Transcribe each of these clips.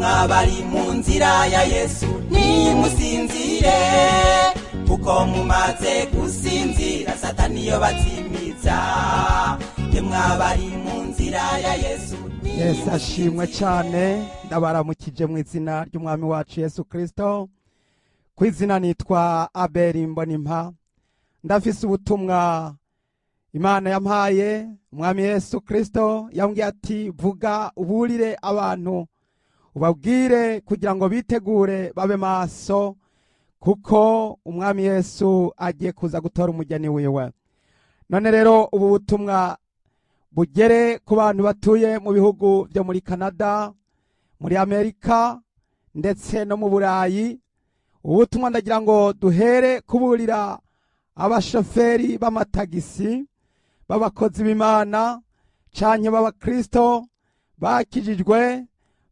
mwabari mu nzira ya Yesu nimusinzire kuko mumaze gusinzira satani yo batimiza mwabari mu nzira ya Yesu. Yesu ashimwe cyane ndabaramukije mu izina ry'umwami wacu Yesu Kristo. Ku izina nitwa Abeli Mbonimpa, ndafise ubutumwa Imana yampaye. Umwami Yesu Kristo yambwiye ati vuga uburire abantu ubabwire kugira ngo bitegure babe maso kuko umwami Yesu agiye kuza gutora umugeni wiwe. None rero ubu butumwa bugere ku bantu batuye mu bihugu byo muri Canada, muri Amerika ndetse no mu Burayi. Ubutumwa ndagira ngo duhere kuburira abashoferi b'amatagisi, b'abakozi b'Imana canke b'abakristo bakijijwe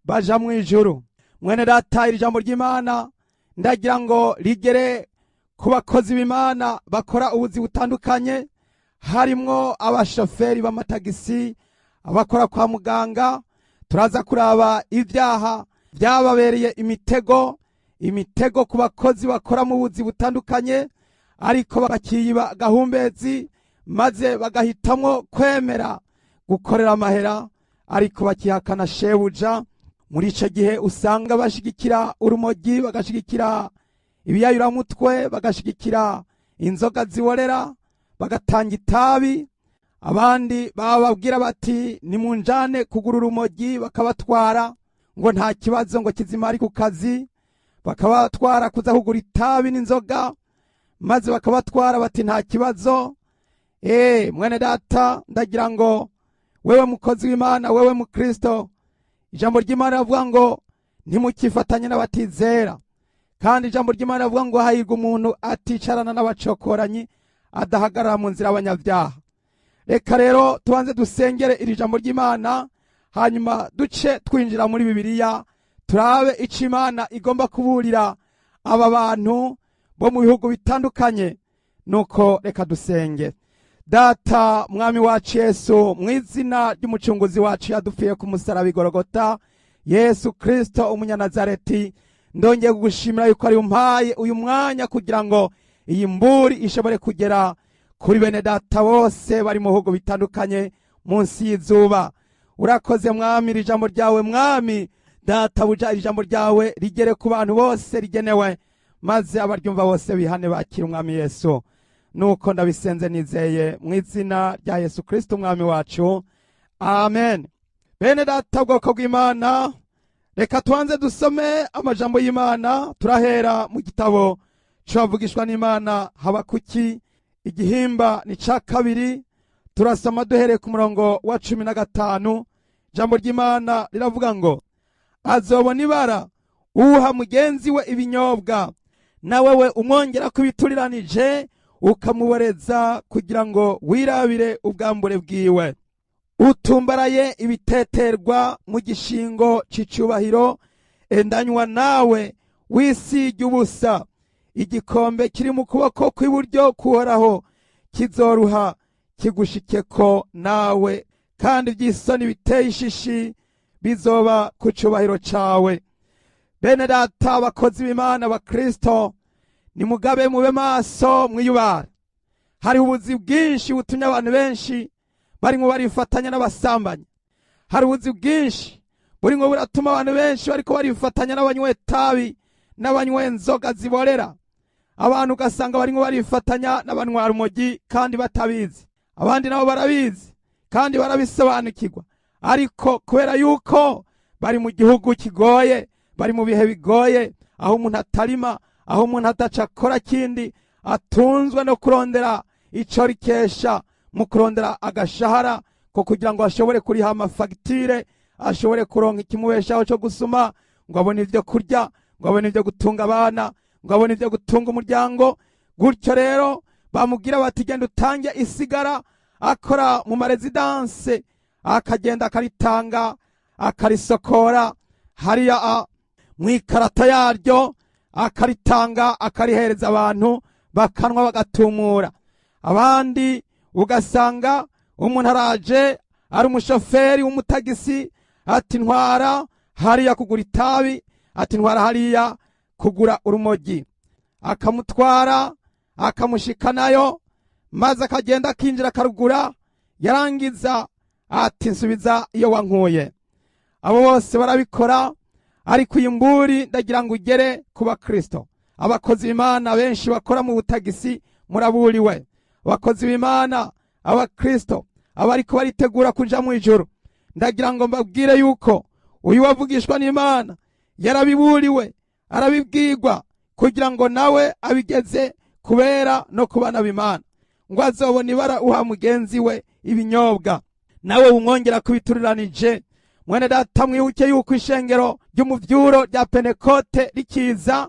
baja mu ijuru. Mwene data, iri jambo ry'Imana ndagira ngo rigere ku bakozi b'Imana bakora ubuzi butandukanye, harimwo abashoferi b'amatagisi, abakora kwa muganga. Turaza kuraba ibyaha byababereye imitego ku bakozi bakora mu buzi butandukanye, ariko bakakiyiba gahumbezi maze bagahitamwo kwemera gukorera amahera, ariko bakihakana shebuja. Muri ico gihe usanga bashigikira urumogi, bagashigikira ibiyayuramutwe, bagashigikira inzoga ziborera, bagatanga itabi. Abandi bababwira bati nimunjane kugura urumogi, bakabatwara ngo nta kibazo ngo kizimari ku kazi, bakabatwara kuza kugura itabi n'inzoga maze bakabatwara bati nta kibazo. Mwene data, ndagira ngo wewe mukozi w'Imana, wewe mu Kristo, ijambo ry'Imana rivuga ngo ntimukifatanye n'abatizera, kandi ijambo ry'Imana rivuga ngo hahirwa umuntu aticarana n'abacokoranyi, adahagarara mu nzira y'abanyabyaha. Reka rero tubanze dusengere iri jambo ry'Imana, hanyuma duce twinjira muri Bibiliya turabe ico Imana igomba kuburira aba bantu bo mu bihugu bitandukanye. Nuko reka dusenge. Data mwami wacu Yesu, mu izina ry'umucunguzi wacu yadupfiye ku musaraba i Golgota, Yesu Kristo umunyanazareti, ndongeye kugushimira yuko ari umpaye uyu mwanya kugira ngo iyi mburi ishobore kugera kuri bene data bose bari mu bihugu bitandukanye munsi y'izuba. Urakoze mwami, iri jambo ryawe mwami data buja, iri jambo ryawe rigere ku bantu bose rigenewe, maze abaryumva bose bihane bakira umwami Yesu. Nuko ndabisenze nizeye mu izina rya Yesu Kristo umwami wacu, amen. Bene data bwoko bw'Imana, reka tuanze dusome amajambo y'Imana. Turahera mu gitabo c'abavugishwa n'Imana Habakuki, igihimba ni ca kabiri. Turasoma duhereye ku murongo wa 15. Jambo ry'Imana riravuga ngo azobona ibara uha mugenzi we ibinyobwa, na wewe umwongera kubituriranije ukamuboreza kugira ngo wirabire ubwambure bwiwe. Utumbaraye ibiteterwa mu gishingo c'icubahiro, endanywa nawe wisige ubusa. Igikombe kiri mu kuboko kw'iburyo kuhoraho kizoruha kigushikeko nawe, kandi iby'isoni biteye ishishi bizoba ku cubahiro cawe. Bene data, abakozi b'Imana, abakristo, ni mugabe mube maso mwiyubara. Hari ubuzi bwinshi butumye abantu benshi barimwo barifatanya n'abasambanyi. Hari ubuzi bwinshi burimwo buratuma abantu benshi bariko barifatanya n'abanywe tabi, n'abanywe inzoga ziborera. Abantu ugasanga barimwo barifatanya n'abanywa urumogi kandi batabizi. Abandi nabo barabizi kandi barabisobanukirwa, ariko kubera yuko bari mu gihugu kigoye, bari mu bihe bigoye, aho umuntu atarima, aho umuntu atacakora kindi, atunzwe no kurondera ico rikesha, mu kurondera agashahara ko kugira ngo ashobore kuriha amafagitire, ashobore kuronka ikimubeshaho cyo gusuma, ngo abone ivyo kurya, ngo abone ivyo gutunga abana, ngo abone ivyo gutunga umuryango. Gutyo rero bamubwira bati genda utange isigara, akora mu Résidence, akagenda akaritanga akarisokora hariya mwikarata yaryo, akaritanga akarihereza abantu bakanwa bagatumura. Abandi ugasanga umuntu araje ari umushoferi w'umutagisi ati ntwara hariya kugura itabi, ati ntwara hariya kugura urumogi. Akamutwara akamushikanayo, maze akagenda akinjira akarugura, yarangiza ati nsubiza iyo wankuye. Abo bose barabikora, ariko Imburi ndagira ngo ugere ku bakristo. Abakozi b'Imana benshi bakora mu butagisi muraburiwe. Abakozi b'Imana, abakristo abariko baritegura kuja mu ijuru, ndagira ngo mbabwire yuko uyu wavugishwa n'Imana yarabiburiwe, arabibwirwa kugira ngo nawe abigeze kubera no kubana b'Imana, ngo azobona ibara uha mugenzi we ibinyobwa, nawe umwongera kubituriranije. Mwene data mwibuke yuko ishengero ry'umuvyuro rya Pentekote rikiza,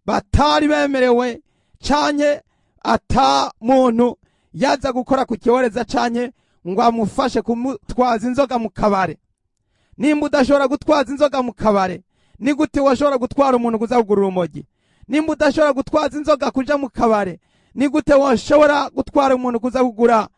batari bemerewe canke ata muntu yaza gukora ku kiboreza canke ngo amufashe kumutwaza inzoga mu kabare. Nimba udashobora gutwaza inzoga mu kabare, ni gute washobora gutwara umuntu kuza kugura urumogi? Nimba udashobora gutwaza inzoga kuja mu kabare, ni gute washobora gutwara umuntu kuza kugura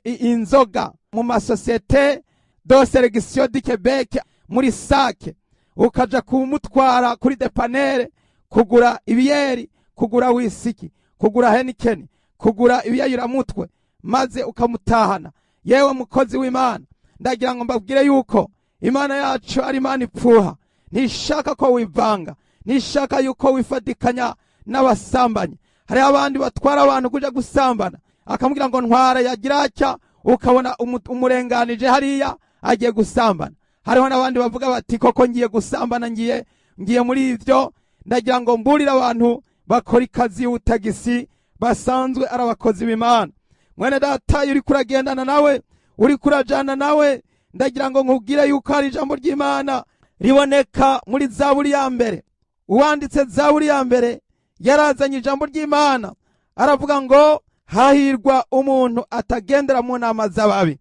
inzoga mu masosiyete de selection du Québec muri sake, ukaja kumutwara kuri depanere kugura ibiyeri, kugura wisiki, kugura Heineken, kugura ibiyayuramutwe, maze ukamutahana. Yewe mukozi w'Imana, ndagira ngo mbabwire yuko Imana yacu ari Imana ipfuha, ntishaka ko wivanga, ntishaka yuko wifatikanya n'abasambanyi. Hari abandi batwara abantu kuja gusambana, akamubwira ngo ntwara, yagira atya ukabona umurenganije hariya agiye gusambana. Hariho n'abandi bavuga bati koko ngiye gusambana, ngiye muri ivyo. Ndagira ngo mburira abantu bakora ikazi y'ubutagisi basanzwe ari abakozi b'Imana. Mwene data, uri kuragendana nawe, uri kurajana nawe, ndagira ngo nkubwire yuko hari ijambo ry'Imana riboneka muri Zaburi ya mbere. Uwanditse Zaburi ya mbere yarazanye ijambo ry'Imana, aravuga ngo hahirwa umuntu atagendera mu nama z'ababi.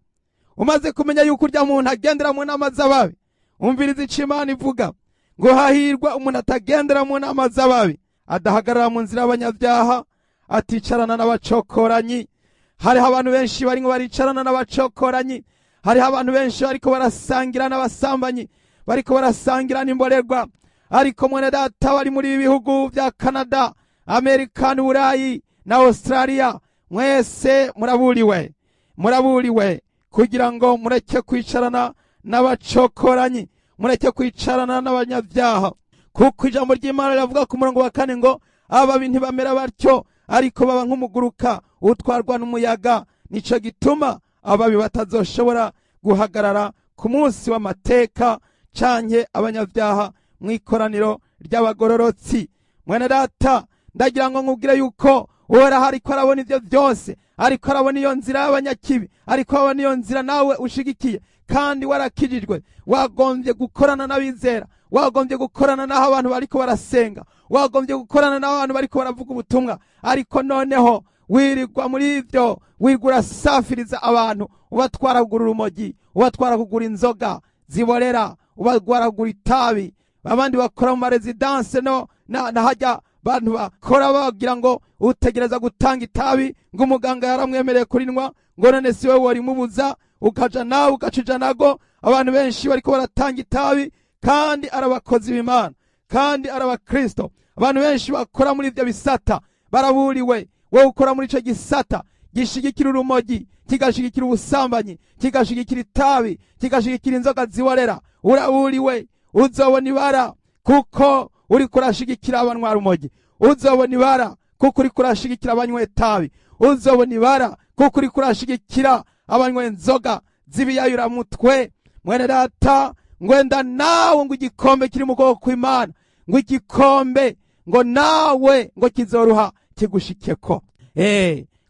Umaze kumenya yuko urya muntu agendera mu nama z'ababi, umviriza ico Imana ivuga ngo hahirwa umuntu atagendera mu nama z'ababi, adahagarara mu nzira y'abanyabyaha, aticarana n'abacokoranyi. Hariho abantu benshi barimo baricarana n'abacokoranyi, hariho abantu benshi bariko barasangira n'abasambanyi, bariko barasangira n'imborerwa. Ariko mwene data, bari muri ibihugu vya Canada, Amerika, Burayi na Australia, mwese muraburiwe, muraburiwe kugira ngo mureke kwicarana n'abacokoranyi, mureke kwicarana n'abanyabyaha, kuko ijambo ry'Imana rivuga ku murongo wa 4 ngo ababi ntibamera batyo, ariko baba nk'umuguruka utwarwa n'umuyaga. Nico gituma ababi batazoshobora guhagarara ku munsi w'amateka canke abanyabyaha mw'ikoraniro ry'abagororotsi. Mwene data, ndagira ngo nkubwire yuko Uhoraho ariko arabona ivyo vyose, ariko arabona iyo nzira y'abanyakibi, ariko arabona iyo nzira nawe ushigikiye, kandi warakijijwe. Wagombye gukorana n'abizera, wagombye gukorana n'aho abantu bariko barasenga, wagombye gukorana n'aho abantu bariko baravuga ubutumwa. Ariko noneho wirirwa muri ivyo, wirirwa urasafiriza abantu, ubatwara kugura urumogi, ubatwara kugura inzoga ziborera, ubatwara kugura itabi. Abandi bakora mu Résidence na hajya bantu bakora bagira ngo utegereza gutanga itabi, ngo umuganga yaramwemereye kurinwa, ngo none siwe warimubuza, ukaja nawe ugacija nago. Abantu benshi bariko baratanga itabi, kandi arabakozi b'Imana, kandi arabakristo. Abantu benshi bakora muri ivyo bisata baraburiwe. Wowe ukora muri ico gisata gishigikira urumogi, kigashigikira ubusambanyi, kigashigikira itabi, kigashigikira inzoga ziborera, uraburiwe. Uzobona ibara kuko uri kurashigikira abanywa rumogi, uzobona ibara kuko uri kurashigikira abanywa itabi, uzobona ibara kuko uri kurashigikira abanywa inzoga z'ibiyayuramutwe. Mwene data, ngwenda nawe ngo igikombe kiri mu kuboko kw'Imana, ngo igikombe ngo nawe ngo kizoruha kigushikeko.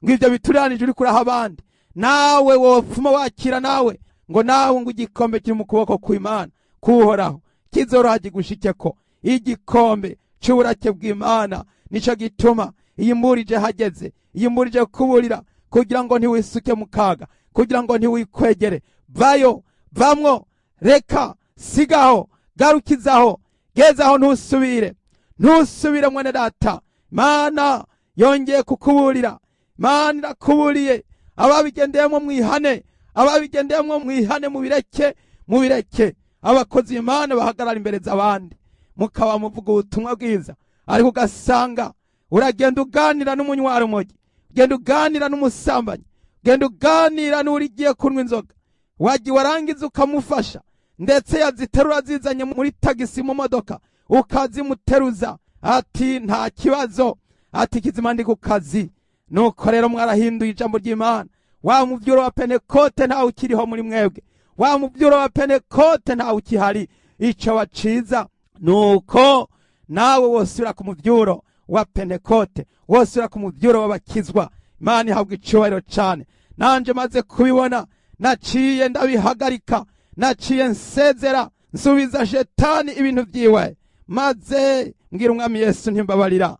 Ngo ivyo bituranije uri kuraha abandi, nawe wopfuma wakira nawe, ngo nawe ngo igikombe kiri mu kuboko kw'Imana kuhoraho kizoruha kigushikeko. Igikombe c'uburake bw'Imana. Nico gituma iyi mburi je hageze, iyi mburi je kuburira kugira ngo ntiwisuke mu kaga, kugira ngo ntiwikwegere. Vayo, vamwo, reka, sigaho, garukizaho, gezaho, ntusubire, ntusubire mwene data. Imana yongeye kukuburira, Imana irakuburiye. Ababigendeyemo mwihane, ababigendeyemo mwihane, mubireke, mubireke. abakozi b'Imana bahagarara imbere z'abandi mukaba muvuga ubutumwa bwiza, ariko ugasanga uragenda uganira n'umunywarumogi, ugenda uganira n'umusambanyi, ugenda uganira n'urigiye kunywa inzoga, wagiye warangiza ukamufasha, ndetse yaziterura zizanye muri tagisi mu modoka ukazimuteruza, ati nta kibazo, ati kizima ndi ku kazi. Nuko rero mwarahinduye ijambo ry'Imana. Wa muvyuro wa Pentekote ntawe ukiriho muri mwebwe, wa muvyuro wa Pentekote ntawe ukihari. Ico waciza nuko nawe wosubira ku muvyuro wa Pentekote, wosubira ku muvyuro w'abakizwa. Imana ihabwa icubahiro cane. Nanje maze kubibona naciye ndabihagarika, naciye nsezera, nsubiza shetani ibintu vyiwe, maze mbwira umwami Yesu ntimbabarira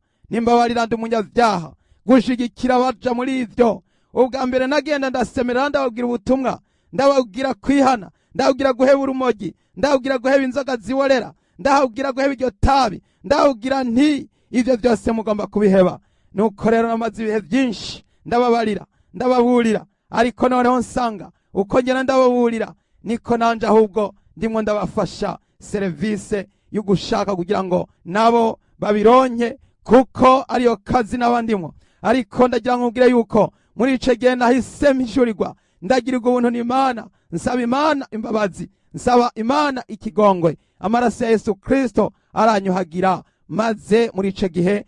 ndi umunyavyaha, gushigikira baja muri ivyo. Ubwa mbere nagenda ndasemerera, ndababwira ubutumwa, ndababwira kwihana, ndababwira guheba urumogi, ndababwira guheba inzoga ziborera, ndababwira guheba iryo tabi, ndababwira nti ivyo vyose mugomba kubiheba. Nuko rero namaze ibihe vyinshi ndababarira, ndababurira, ariko noneho nsanga uko ngena ndababurira niko nanje ahubwo ndimwo ndabafasha service yo gushaka kugira ngo nabo babironke, kuko ariyo kazi n'abandimwo. Ariko ndagira nkubwire yuko muri ico gihe nahise mpishurirwa, ndagirirwa ubuntu n'Imana, nsaba Imana imbabazi, nsaba Imana ikigongwe, amaraso ya Yesu Kristo aranyuhagira, maze muri ico gihe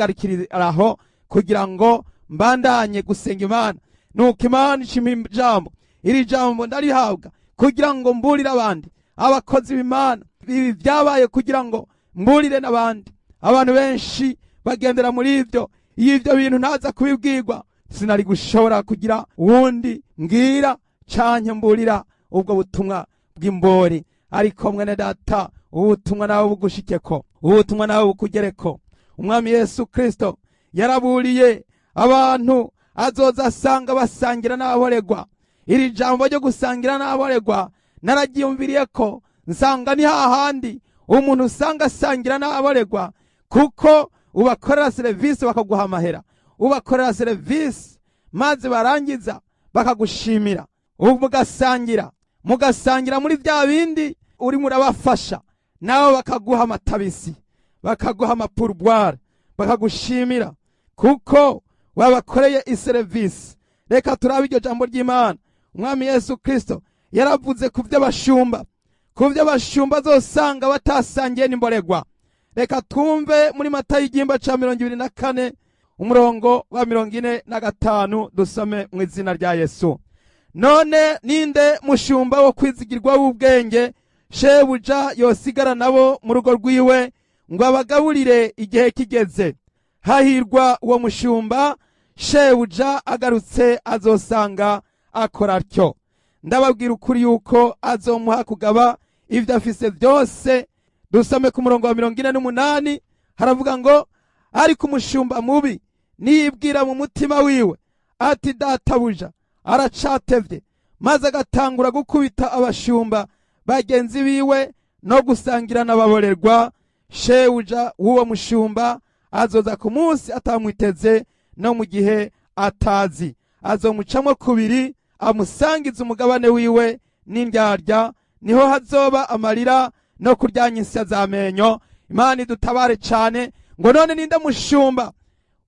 mpagarikiraho kugira ngo mbandanye gusenga Imana. Nuko Imana ishima ijambo, iri jambo ndarihabwa kugira ngo mburire abandi abakozi b'Imana. Ibi vyabaye kugira ngo mburire n'abandi. Abantu benshi bagendera muri ivyo, ivyo bintu ntaza kubibwirwa, sinari gushobora kugira uwundi mbwira canke mburira ubwo butumwa bw'imbori. Ariko mwene data, ubutumwa nawe bugushikeko, ubutumwa nawe bukugereko. Umwami Yesu Kristo yaraburiye abantu azoza asanga basangira n'ababoregwa. Iri jambo ryo gusangira n'ababoregwa naragiyumviriye ko nsanga ni hahandi umuntu usanga asangira n'ababoregwa, kuko ubakorera service bakaguha amahera, ubakorera service maze barangiza bakagushimira, mugasangira muri vya bindi uri murabafasha, nabo bakaguha amatabisi, bakaguha amapurboire, bakagushimira kuko wabakoreye iservice. Reka turabe iryo jambo ry'Imana. Umwami Yesu Kristo yaravuze ku vy'abashumba, ku vy'abashumba azosanga batasangiye n'imboregwa. Reka twumve muri Matayo igihimba ca 24 umurongo wa 45 dusome mu izina rya Yesu. None ninde mushumba wo kwizigirwa w'ubwenge shebuja yosigara nabo mu rugo rwiwe ngo abagaburire igihe kigeze? Hahirwa uwo mushumba shebuja agarutse azosanga akora atyo. Ndababwira ukuri yuko azomuha kugaba ivyo afise vyose. Dusome ku murongo wa 48 haravuga ngo, ariko umushumba mubi niyibwira mu mutima wiwe ati databuja aracatevye, maze agatangura gukubita abashumba bagenzi biwe no gusangira n'ababorerwa, shebuja w'uwo mushumba azoza ku munsi atamwiteze no mu gihe atazi, azomucamwo kubiri, amusangiza umugabane wiwe n'indyarya, niho hazoba amarira no kuryanyisya z'amenyo. Imana idutabare cane. Ngo none ninde mushumba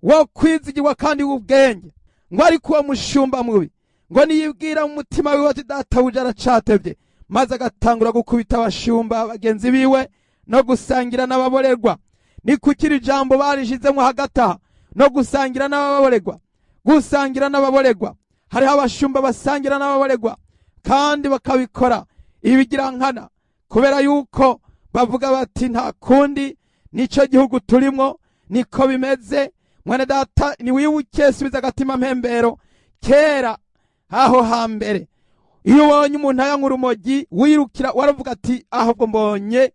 wo kwizigirwa kandi w'ubwenge ngo ariko uwo mushumba mubi ngo niyibwira mu mutima wiwe ati databuja aracatevye, maze agatangura gukubita abashumba bagenzi biwe no gusangira n'ababorerwa. Ni kukiri jambo barishizemwo hagata no gusangira n'ababorerwa, gusangira n'ababorerwa. Hariho abashumba basangira n'ababorerwa kandi bakabikora ibigira nkana, kubera yuko bavuga bati nta kundi nico gihugu turimwo niko bimeze. Mwana data ni wibuke, subiza agatima mpembero. Kera aho hambere iyo ubonye umuntu ayanywa urumogi wirukira, waravuga ati ahubwo mbonye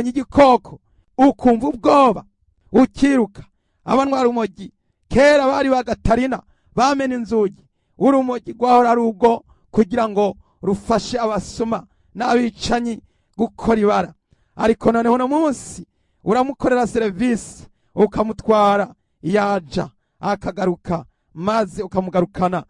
igikoko, ukumva ubwoba ukiruka. Abanwa urumogi kera bari bagatarina bamena inzugi, urumogi rwahora ari ubwo kugira ngo rufashe abasuma n'abicanyi gukora ibara. Ariko noneho no munsi uramukorera service, ukamutwara yaja akagaruka, maze ukamugarukana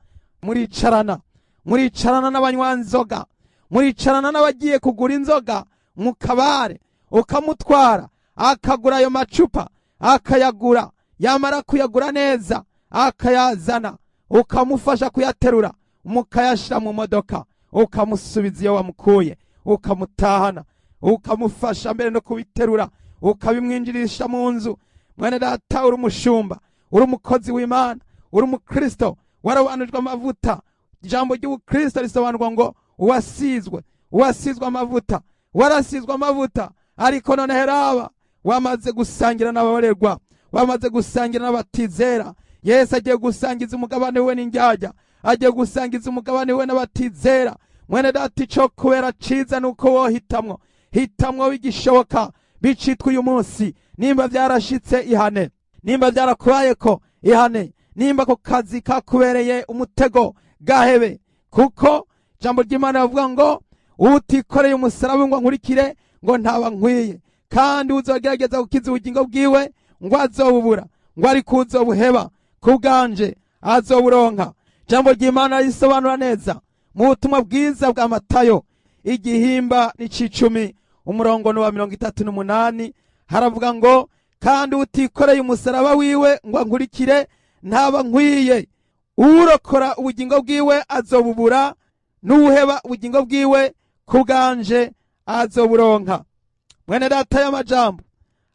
muricarana n'abanywa nzoga, muricarana n'abagiye kugura inzoga mu kabare, ukamutwara akagura ayo macupa, akayagura, yamara kuyagura neza akayazana, ukamufasha kuyaterura, mukayashira mu modoka, ukamusubiza iyo wamukuye, ukamutahana, ukamufasha mbere no kubiterura, ukabimwinjirisha mu nzu. Mwene data, uri umushumba, uri umukozi w'Imana, uri umukristo, warabanujwe amavuta. Ijambo ry'ubukristo risobanurwa ngo uwasizwe amavuta, warasizwe amavuta. Ariko none heraba wamaze gusangira n'ababorerwa, wamaze gusangira n'abatizera. Yesu agiye gusangiza umugabane we n'indyarya, agiye gusangiza umugabane we n'abatizera. Mwene data, ico kubera ciza nuko wohitamwo, hitamwo bigishoboka, bicitwa uyu munsi. Nimba vyarashitse ihane, nimba vyarakubayeko ihane, nimba ko kazi kakubereye umutego gahebe, kuko jambo ry'Imana bavuga ngo utikoreye umusaraba ngo nkurikire ngo ntaba nkwiye, kandi uzogerageza gukiza ubugingo bwiwe ngo azobubura, ngo ariko uzobuheba kubwanje azoburonka. Jambo ry'Imana risobanura neza mu butumwa bwiza bwa Matayo igihimba n'icicumi umurongo wa 38 haravuga ngo kandi utikoreye umusaraba wiwe ngo nkurikire ntaba nkwiye, urokora ubugingo bwiwe azobubura, n'uheba ubugingo bwiwe kubwanje azoburonka. Mwene data, y'amajambo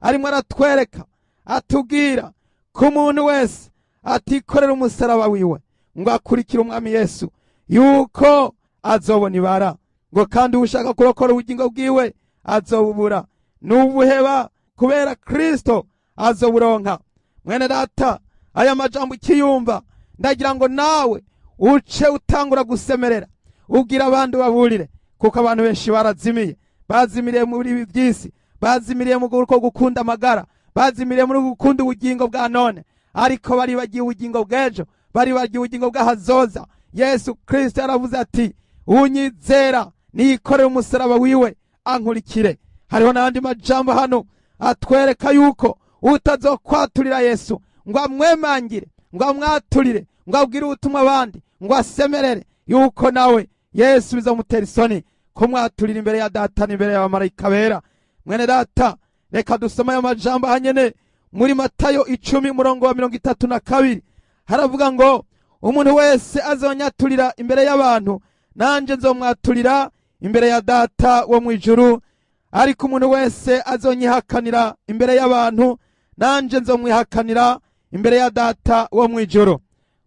arimo aratwereka, atubwira ko umuntu wese atikorera umusaraba wiwe ngo akurikire umwami Yesu yuko azobona ibara, ngo kandi ushaka kurokora ubugingo bwiwe azobubura, n'ubuheba kubera Kristo azoburonka. Mwene data, aya majambo ukiyumva, ndagira ngo nawe uce utangura gusemerera, ubwira abantu baburire, kuko abantu benshi barazimiye, bazimiriye muri ibi by'isi, bazimiriye mu gukunda amagara, bazimiriye muri gukunda ubugingo bwa none, ariko bari bagiye ubugingo bw'ejo, bari bagiye ubugingo bw'ahazoza. Yesu Kristo yaravuze ati unyizera niyikorere umusaraba wiwe ankurikire. Hariho n'andi majambo hano atwereka yuko utazokwaturira Yesu ngo amwemangire, ngo amwaturire, ngo abwire ubutumwa abandi, ngo asemerere, yuko nawe Yesu bizamutera isoni kumwaturira imbere ya data n'imbere y'abamarayika bera. Mwene data, reka dusome ayo majambo hanyene muri Matayo 10 umurongo wa 32 haravuga ngo umuntu wese azonyaturira imbere y'abantu, nanje nzomwaturira imbere ya data wo mwijuru, ariko umuntu wese azonyihakanira imbere y'abantu, nanje nzomwihakanira imbere ya data wo mwijuru.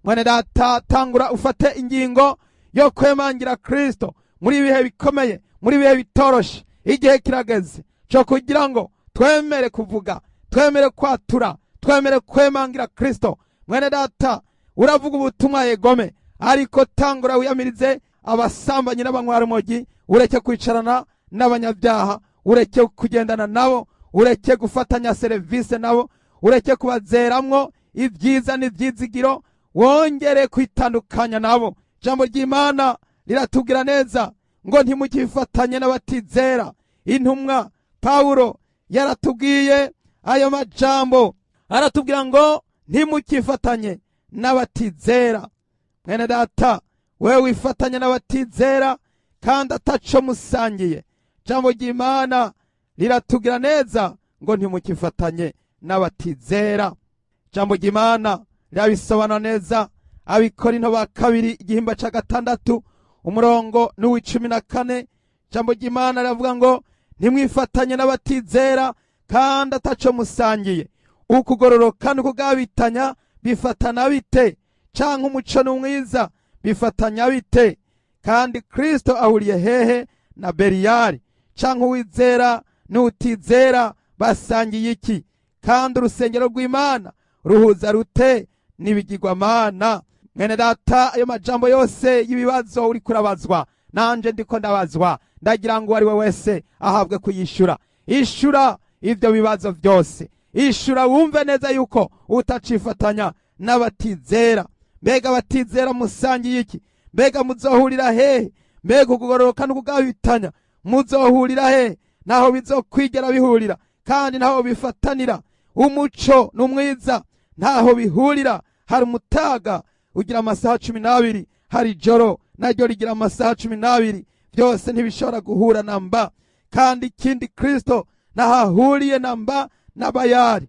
Mwene data, tangura ufate ingingo yo kwemangira Kristo muri bihe bikomeye, muri bihe bitoroshe. Igihe kirageze cyo kugira ngo twemere kuvuga, twemere kwatura, twemere kwemangira Kristo. Mwene data, uravuga ubutumwa yegome, ariko tangura wiyamirize abasambanyi n'abanywa urumogi, ureke kwicarana n'abanyabyaha, ureke kugendana nabo, ureke gufatanya serivisi nabo, ureke kubazeramwo ibyiza n'ibyizigiro, wongere kwitandukanya nabo. Jambo ry'Imana riratubwira neza ngo ntimukifatanye n'abatizera. Intumwa Paulo yaratubwiye ayo majambo, aratubwira ngo ntimukifatanye n'abatizera. Mwene data, wewe wifatanya n'abatizera kandi ataco musangiye. Jambo ry'Imana riratubwira neza ngo ntimukifatanye n'abatizera. Jambo ry'Imana rirabisobanura neza. Abikorinto ba kabiri igihimba ca 6 umurongo n'14, jambo ry'Imana riravuga ngo ntimwifatanye n'abatizera kandi ataco musangiye. Ukugororoka n'ukugabitanya bifatana bite? Canke umuco n'umwiza bifatanya bite? Kandi Kristo ahuriye hehe na Beriyari? Canke uwizera n'utizera basangiye iki? Kandi urusengero rw'Imana ruhuza rute n'ibigirwamana? Mwene data, ayo majambo yose y'ibibazo uri kurabazwa, nanje ndiko ndabazwa, ndagira ngo ari we wese ahabwe kuyishura. Ishura ivyo bibazo byose, ishura wumve neza yuko utacifatanya n'abatizera. Mbega abatizera musangiye iki? Mbega muzohurira hehe? Mbega ukugororoka n'ukugabitanya muzohurira hehe? Naho bizokwigera bihurira, kandi naho bifatanira. Umuco n'umwiza ntaho bihurira. Hari umutaga ugira amasaha 12, hari ijoro naryo rigira amasaha 12, byose ntibishobora guhura namba. Kandi ikindi Kristo nahahuriye namba n'abayari.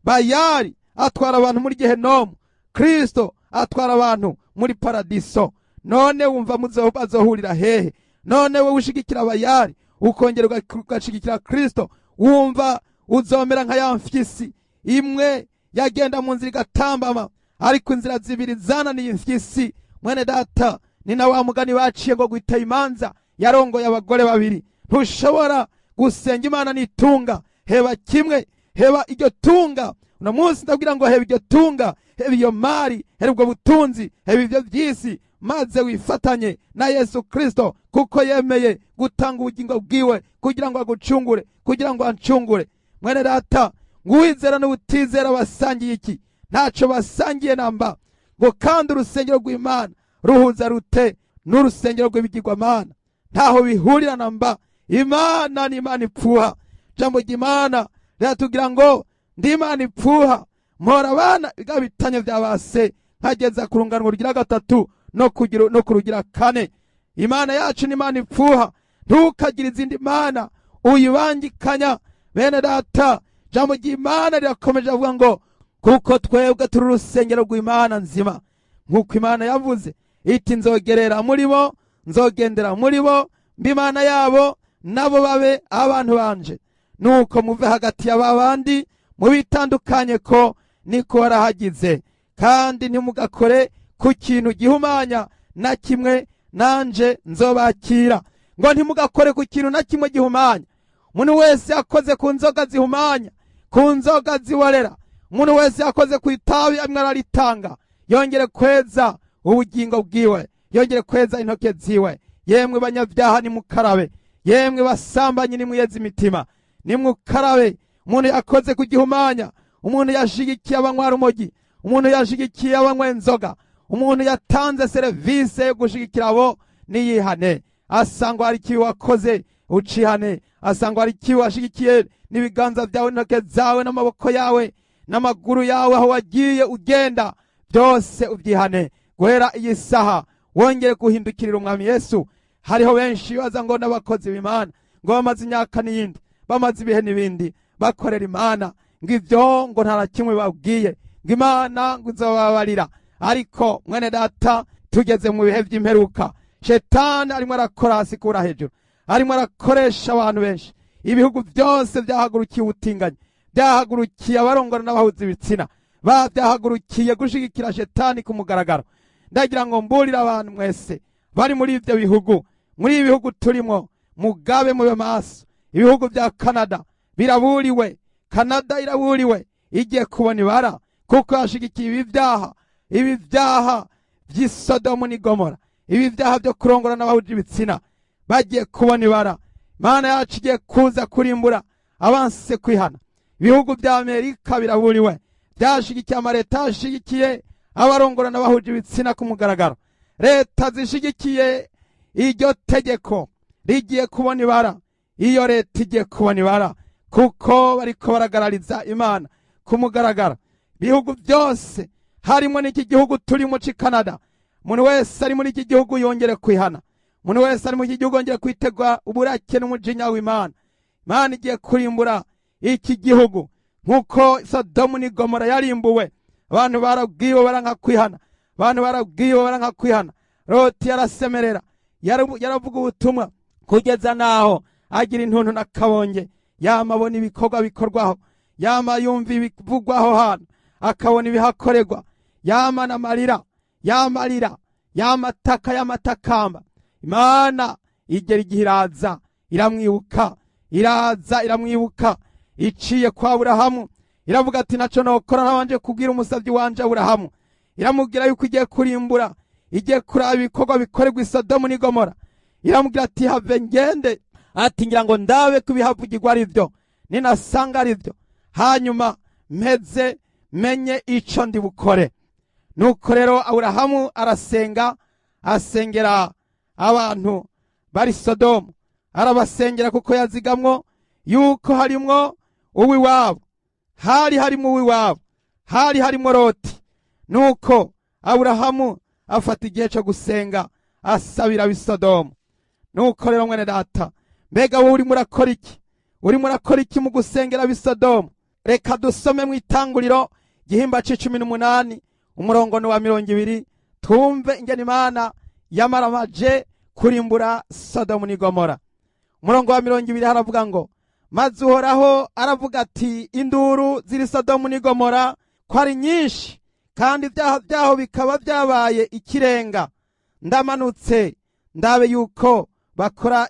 Bayari atwara abantu muri Gehenomu, Kristo atwara abantu muri paradiso. None wumva bazohurira hehe? None wowe ushigikira abayari ukongera ugashigikira Kristo, wumva uzomera nka ya mfyisi imwe yagenda mu nzira igatambama, ariko inzira zibiri zananiye imfyisi. Mwene data, ni na wa mugani baciye ngo guhita imanza yarongoye abagore babiri. Ntushobora gusenga Imana nitunga, heba kimwe, heba iryo tunga. Uno munsi ndabwira ngo heba iryo tunga, heba iyo mari, heba ubwo butunzi, heba ibyo by'isi, maze wifatanye na Yesu Kristo, kuko yemeye gutanga ubugingo bwiwe kugira ngo agucungure, kugira ngo ancungure. Mwene data, nguwizera n'ubutizera basangiye iki? Ntaco basangiye namba. Ngo kandi urusengero rw'Imana ruhuza rute n'urusengero rw'ibigirwamana? Ntaho bihurira namba. Imana ni Imana ipfuha. Jambo ry'Imana riratubwira ngo ndi Imana ipfuha, mpora abana igabitanye byabase, nkageza ku rungano rugira gatatu no kurugira kane. Imana yacu ni Imana ipfuha, ntukagire izindi mana uyibangikanya. Bene data, jambo ry'Imana rirakomeje avuga ngo kuko twebwe turi urusengero rw'Imana nzima, nk'uko Imana yavuze iti nzogerera muri bo, nzogendera muri bo, mba Imana yabo, nabo babe abantu banje. Nuko muve hagati y'abandi mubitandukanye, ko niko warahagize. Kandi ntimugakore ku kintu gihumanya na kimwe, nanje nzobakira. Ngo ntimugakore ku kintu na kimwe gihumanya. Umuntu wese yakoze ku nzoga zihumanya, ku nzoga ziwarera, umuntu wese yakoze ku itabi amwe araritanga, yongere kweza ubugingo bwiwe, yongere kweza intoke ziwe. Yemwe banyabyaha nimukarabe, yemwe basambanyi nimuyeze imitima, nimukarabe. Umuntu yakoze ku gihumanya, umuntu yashigikiye abanywa urumogi, umuntu yashigikiye abanywa inzoga, umuntu yatanze serivisi yo gushigikira abo, niyihane. Asangwa hari ikibi wakoze, ucihane. Asangwa hari ikibi washigikiye n'ibiganza byawe, n'intoke zawe, n'amaboko yawe, n'amaguru yawe, aho wagiye ugenda, byose ubyihane. Guhera iyi saha wongere guhindukirira umwami Yesu. Hariho benshi baza ngo n'abakozi b'Imana, ngo bamaze imyaka n'iyindi, bamaze ibihe n'ibindi bakorera Imana, ngo ivyo ngo nta kimwe babwiye, ngo Imana ngo izobabarira. Ariko mwene data, tugeze mu bihe by'imperuka. Shetani arimo arakora asikura hejuru, arimo arakoresha abantu benshi. Ibihugu byose byahagurukiye ubutinganyi, byahagurukiye abarongora n'abahuza ibitsina, byahagurukiye gushigikira Shetani ku mugaragaro. Ndagira ngo mburira abantu mwese bari muri ibyo bihugu, muri ibi bihugu turimo, mugabe mube maso. Ibihugu bya Canada biraburiwe, Canada iraburiwe, igiye kubona ibara, kuko yashigikiye ibi byaha by'isodomu ni Gomora, ibi byaha byo kurongora n'abahuje ibitsina. Bagiye kubona ibara. Imana yacu igiye kuza kurimbura abanse kwihana. Ibihugu bya Amerika biraburiwe, byashigikiye amaleta yashigikiye abarongora n'abahuje ibitsina ku mugaragaro. Leta zishigikiye iryo tegeko rigiye kubona ibara. Iyo leta igiye kubona ibara, kuko bariko baragarariza Imana ku mugaragaro. Bihugu byose harimo n'iki gihugu turimo ci Canada, umuntu wese ari muri iki gihugu yongere kwihana. Umuntu wese ari muri iki gihugu yongere kwitegwa uburake n'umujinya w'Imana. Imana igiye kurimbura iki gihugu nkuko Sodomu ni Gomora yarimbuwe. Abantu barabwiwe baranka kwihana, abantu barabwiwe baranka kwihana. Loti yarasemerera, yaravuga ubutumwa kugeza naho agira intuntu na kabonge. Yama abona ibikorwa bikorwaho, yama yumva ibivugwaho hano, akabona ibihakorerwa. Yama n'amarira, yamarira, yamataka, yamatakamba. Imana igera igihe iraza iramwibuka, iraza iramwibuka. Iciye kwa Aburahamu iravuga ati naco nokora nabanje kubwira umusavyi wanje Aburahamu. Iramubwira yuko igiye kurimbura, igiye kuraba ibikorwa bikorerwa i Sodomu ni Gomora. Iramubwira ati have ngende, ati ngira ngo ndabe kubihavugirwa ari byo, ninasanga ari byo, hanyuma mpeze menye ico ndi bukore. Nuko rero Aburahamu arasenga, asengera abantu bari Sodomu, arabasengera kuko yazigamwo yuko harimwo uwiwabo, harimo uwiwabo, harimo Loti. Nuko Aburahamu afata igihe cyo gusenga, asabira ab'i Sodomu. nuko rero mwene data, mbega wowe urimo urakora iki? Urimo urakora iki mu gusengera ab'i Sodomu? Reka dusome mu Itanguriro igihimba c'18 umurongo wa 20, twumve ingene Imana yamaramaje kurimbura Sodomu ni Gomora. Umurongo wa 20 haravuga ngo, maze Uhoraho aravuga ati, induru ziri Sodomu ni Gomora ko ari nyinshi, kandi ibyaha byaho bikaba byabaye ikirenga. Ndamanutse ndabe yuko bakora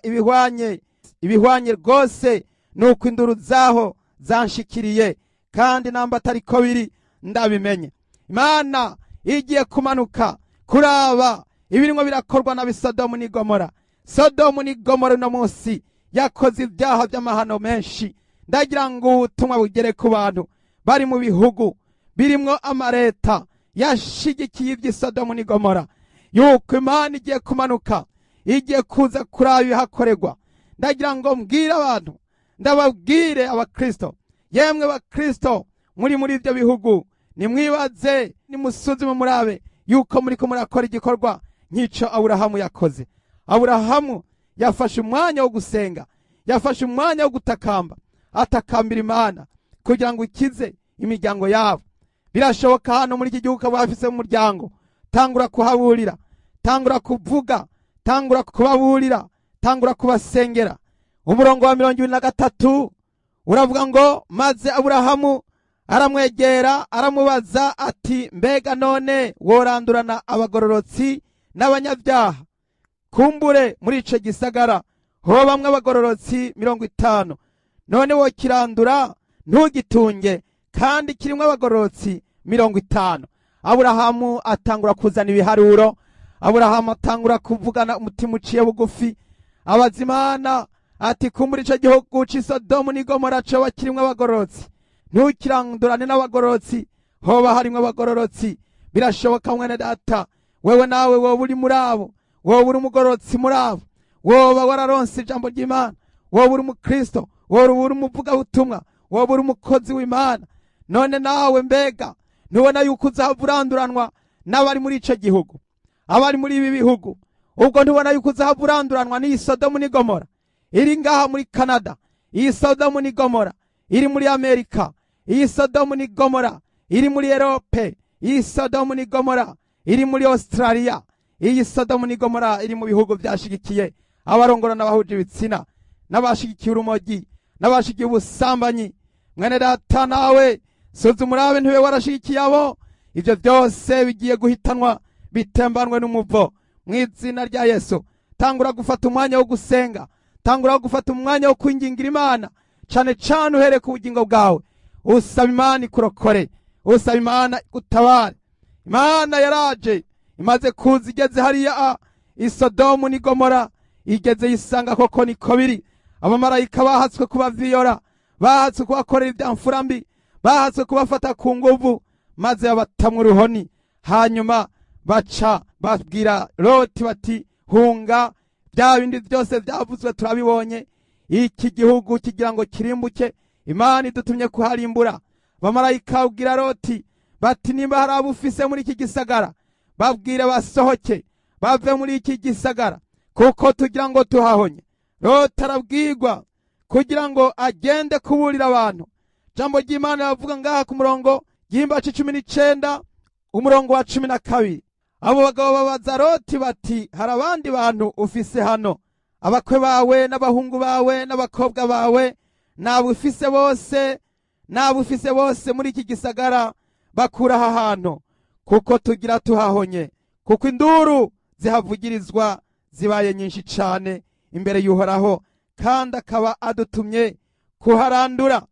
ibihwanye rwose nuko induru zaho zanshikiriye, kandi namba atari ko biri ndabimenye. Imana igiye kumanuka kuraba ibirimo birakorwa na Sodomu ni Gomora. Sodomu ni Gomora no munsi yakoze ibyaha by'amahano menshi. Ndagira ngo ubutumwa bugere ku bantu bari mu bihugu birimwo amareta yashigikiye iby'i Sodomu ni Gomora, yuko Imana igiye kumanuka, igiye kuza kuraba ibihakorerwa. Ndagira ngo mbwire abantu, ndababwire abakristo, yemwe bakristo muri ibyo bihugu, nimwibaze nimusuzume murabe yuko muriko murakora igikorwa nk'ico Aburahamu yakoze. Aburahamu yafashe umwanya wo gusenga, yafashe umwanya wo gutakamba, atakambira Imana kugira ngo ikize imiryango yabo. Birashoboka hano muri iki gihugu kaba bafise umuryango, tangura kuhaburira, tangura kuvuga, tangura kubaburira, tangura kubasengera. Umurongo wa 23 uravuga ngo, maze Aburahamu aramwegera aramubaza ati, mbega none worandurana abagororotsi n'abanyabyaha? Kumbure muri ico gisagara hobamwe abagororotsi 50, none wokirandura ntugitunge kandi kirimwe abagororotsi 50. Aburahamu atangura kuzana ibiharuro. Aburahamu atangura kuvugana umutima uciye bugufi, abaza Imana ati, kumbura ico gihugu c'i Sodomu ni Gomora coba kirimwe abagororotsi, ntukirandurane n'abagororotsi, hoba harimwe abagororotsi. Birashoboka mwene data, wewe nawe woba uri muri abo, woba uri umugororotsi muri abo, woba wararonse ijambo ry'Imana, woba uri umukristo, woba uri umuvugabutumwa, woba uri umukozi w'Imana. None nawe mbega ntubona yuko uzavuranduranwa n'abari muri ico gihugu, abari muri ibi bihugu? Ubwo ntubona yuko uzavuranduranwa n'iyi Sodomu ni Gomora iri ngaha muri Canada, iyi Sodomu ni Gomora iri muri Amerika, iyi Sodomu ni Gomora iri muri Europe, iyi Sodomu ni Gomora iri muri Australia, iyi Sodomu ni Gomora iri mu bihugu byashigikiye abarongora n'abahuje ibitsina, n'abashigikiye urumogi, n'abashigikiye ubusambanyi. Mwene data, nawe suzuma urabe ntiwe warashigikiye abo. Ibyo byose bigiye guhitanwa, bitembanwe n'umuvo mu izina rya Yesu. Tangura gufata umwanya wo gusenga, tangura gufata umwanya wo kwingingira Imana, cane cane uhere ku bugingo bwawe, usaba Imana ikurokore, usaba Imana gutabara. Imana yaraje imaze kuza, igeze hariya i Sodomu ni Gomora, igeze yisanga koko niko biri. Abamarayika bahatswe kubaviyora, bahatswe kubakorera ivyamfura mbi, bahatswe kubafata ku nguvu, maze babatamwa uruhoni. Hanyuma baca babwira Loti bati, hunga, bya bindi byose byavuzwe turabibonye, iki gihugu kigira ngo kirimbuke, Imana idutumye kuharimbura. Abamarayika babwira Loti bati, nimba hari abufise muri iki gisagara, babwire basohoke bave muri iki gisagara, kuko tugira ngo tuhahonye. Loti arabwirwa kugira ngo agende kuburira abantu. Jambo ry'Imana yavuga ngaha ku murongo gihimba c'19 umurongo wa 12, abo bagabo babaza Loti bati, hari abandi bantu ufise hano, abakwe bawe n'abahungu bawe n'abakobwa bawe, nabufise bose muri iki gisagara, bakura aha hantu, kuko tugira tuhahonye, kuko induru zihavugirizwa zibaye nyinshi cane imbere y'Uhoraho, kandi akaba adutumye kuharandura.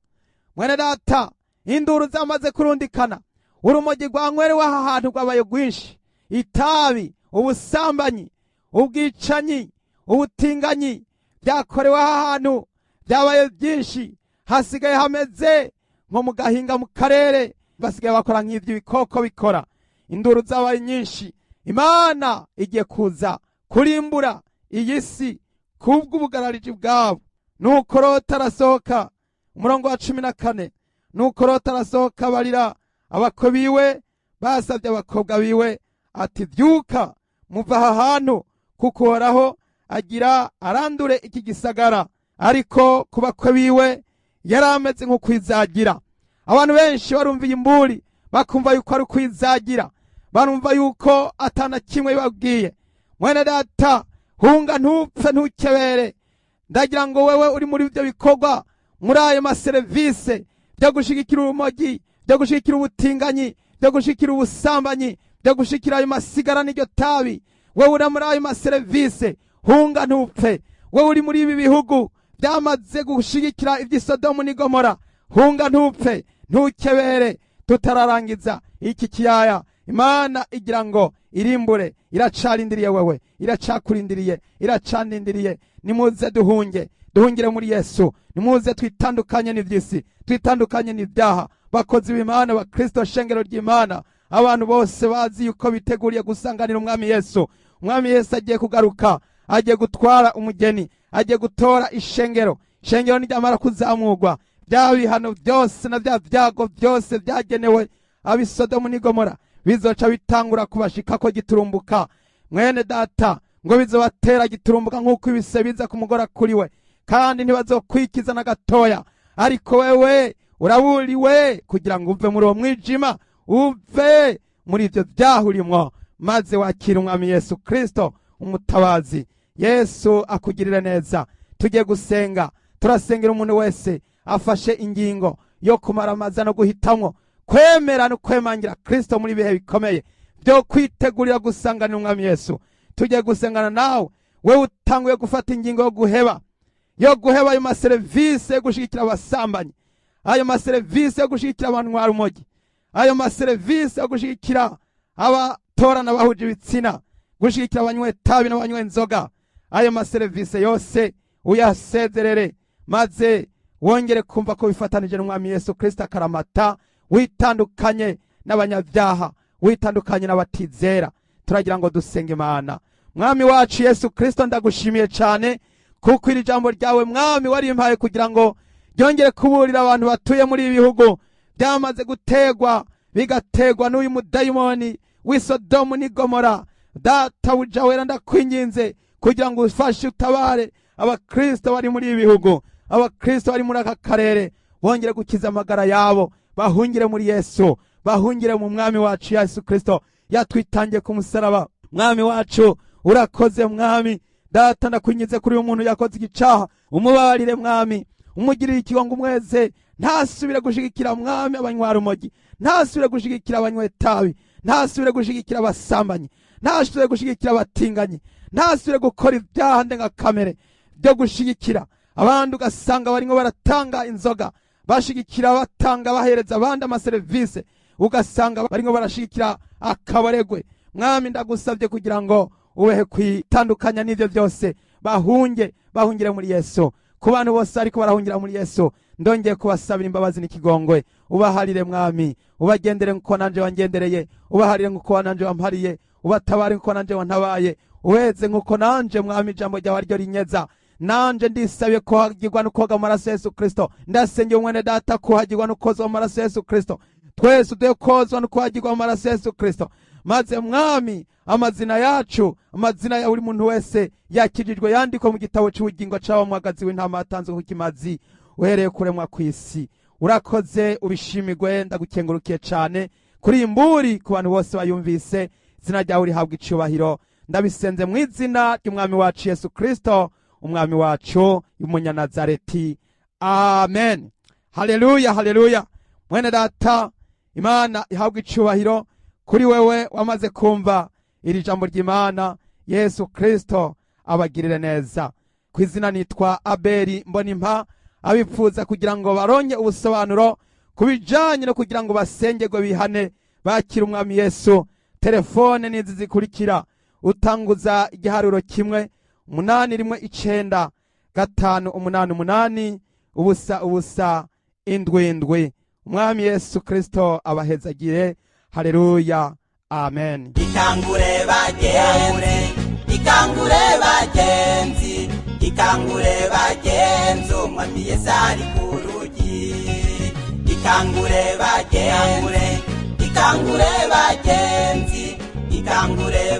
Mwene data, induru zamaze kurundikana, urumogi rwankwerewe aha hantu rwabaye rwinshi, itabi, ubusambanyi, ubwicanyi, ubutinganyi byakorewe aha hantu byabaye byinshi. Hasigaye hameze nko mu gahinga mu karere, basigaye bakora nk'ivyo ibikoko bikora. Induru zabaye nyinshi. Imana igiye kuza kurimbura iyi si kubw'ubugarariji bwabo. Nuko Loti arasohoka, umurongo wa 14, nuko Loti arasohoka barira abakwe biwe, basabye abakobwa biwe ati, vyuka muva aha hantu, kuko Uhoraho agira arandure iki gisagara, ariko kuba kwe biwe yari ameze nk'ukwizagira. Abantu benshi barumva Imburi bakumva yuko ari ukwizagira, barumva yuko atana kimwe babwiye. Mwene data, hunga ntupfe ntukebere. Ndagira ngo wewe uri muri ibyo bikorwa, muri ayo maserivise byo gushigikira urumogi, byo gushigikira ubutinganyi, byo gushigikira ubusambanyi, byo gushigikira ayo masigara n'iryo tabi, wewe uri muri ayo maserivise, hunga ntupfe. Wewe uri muri ibi bihugu byamaze gushigikira iby'isodomu n'igomora, hunga ntupfe ntukebere. Tutararangiza iki kiyaya, Imana igira ngo irimbure, iracarindiriye wewe, iracakurindiriye, iracandindiriye. Nimuze duhungire muri Yesu, nimuze twitandukanye n'ivyisi, twitandukanye n'ibyaha. Bakozi b'Imana, ba Kristo, shengero ry'Imana, abantu bose bazi yuko biteguriye gusanganira umwami Yesu. Umwami Yesu agiye kugaruka, agiye gutwara umugeni, agiye gutora ishengero niryamara kuzamurwa, bya bihano byose na bya byago byose byagenewe abisodomu n'igomora bizoca bitangura kubashika ko giturumbuka. Mwene data, ngo bizobatera giturumbuka nk'uko ibise biza kumugora kuri we, kandi ntibazokwikiza na gatoya. Ariko wewe uraburiwe kugira ngo uve muri uwo mwijima, uve muri ibyo byaha urimwo, maze wakira umwami Yesu Kristo umutabazi. Yesu akugirire neza. Tugiye gusenga, turasengera umuntu wese afashe ingingo yo kumaramaza no guhitamwo kwemera no kwemangira Kristo muri bihe bikomeye byo kwitegurira gusanganira umwami Yesu. Tugiye gusengana nawe, wewe utanguye gufata ingingo yo guheba ayo maserivise yo gushigikira abasambanyi, ayo maserivise yo gushigikira abanywa rumogi, ayo maserivise yo gushigikira abatorana bahuje ibitsina, gushigikira abanywa itabi n'abanywa inzoga. Ayo maserivise yose uyasezerere, maze wongere kumva ko bifatanije n'umwami Yesu Kristo akaramata, witandukanye n'abanyabyaha, witandukanye n'abatizera. Turagira ngo dusenge Imana. Mwami wacu Yesu Kristo, ndagushimiye cyane kuko iri jambo ryawe mwami warimpaye kugira ngo ryongere kuburira abantu batuye muri ibihugu byamaze gutegwa, bigategwa n'uyu mudayimoni w'isodomu n'igomora. Data uja wera, ndakwinginze kugira ngo ufashe utabare abakristo bari muri ibi bihugu, abakristo bari muri aka karere, bongere gukiza amagara yabo, bahungire muri Yesu, bahungire mu mwami wacu Yesu Kristo yatwitangiye ku musaraba. Mwami wacu urakoze mwami. Data, ndakwinginze kuri uyu muntu yakoze igicaha, umubarire mwami, umugirire ikigongo, umweze ntasubire gushigikira mwami abanywa rumogi, ntasubire gushigikira abanywa itabi, ntasubire gushigikira abasambanyi, ntasubire gushigikira abatinganyi, ntasubire gukora ibyaha ndenga kamere byo gushigikira abandi ugasanga barimo baratanga inzoga, bashigikira batanga bahereza abandi amaserivise, ugasanga barimo barashigikira akabaregwe. Mwami, ndagusabye kugira ngo ubehe kwitandukanya n'ivyo byose, bahungire muri Yesu. Ku bantu bose ariko barahungira muri Yesu, ndongeye kubasabira imbabazi n'ikigongwe. Ubaharire mwami, ubagendere nkuko nanje wangendereye, ubaharire nkuko nanje wampariye, ubatabare nkuko nanje wantabaye, uheze nkuko nanje mwami ijambo ryawe ryo rinyeza. Nanje ndisabiye kuhagirwa n'ukoga mu maraso Yesu Kristo. Ndasengeye mwene data kuhagirwa n'ukozwa mu maraso Yesu Kristo. Twese uduhe kozwa n'ukuhagirwa mu maraso Yesu Kristo, maze mwami amazina yacu, amazina ya buri muntu wese yakijijwe yandikwa mu gitabo cy'ubugingo c'abamwagazi w'intama yatanzwe ku kimazi uhereye kuremwa kw'isi. Urakoze, ubishimigwe, ndagukengurukiye cyane kuri Imburi. Ku bantu bose bayumvise, izina ryawe rihabwa icubahiro. Ndabisenze mu izina ry'umwami wacu Yesu Kristo, umwami wacu y'umunyanazareti. Amen. Haleluya, haleluya. Mwene data, Imana ihabwa icubahiro kuri wewe wamaze kumva iri jambo ry'Imana. Yesu Kristo abagirire neza. Ku izina nitwa Abeli Mbonimpa, abipfuza kugira ngo baronye ubusobanuro kubijanye no kugira ngo basengerwe bihane bakira umwami Yesu. Telefone nizi zikurikira: utanguza igiharuro 1-819-588 ubusa 7. Umwami Yesu Kristo abahezagire. Haleluya, amen. Ikangure bagenzi, ikangure bagenzi, umwami Yesu ari ku rugi. Ikangure bagenzi, ikangure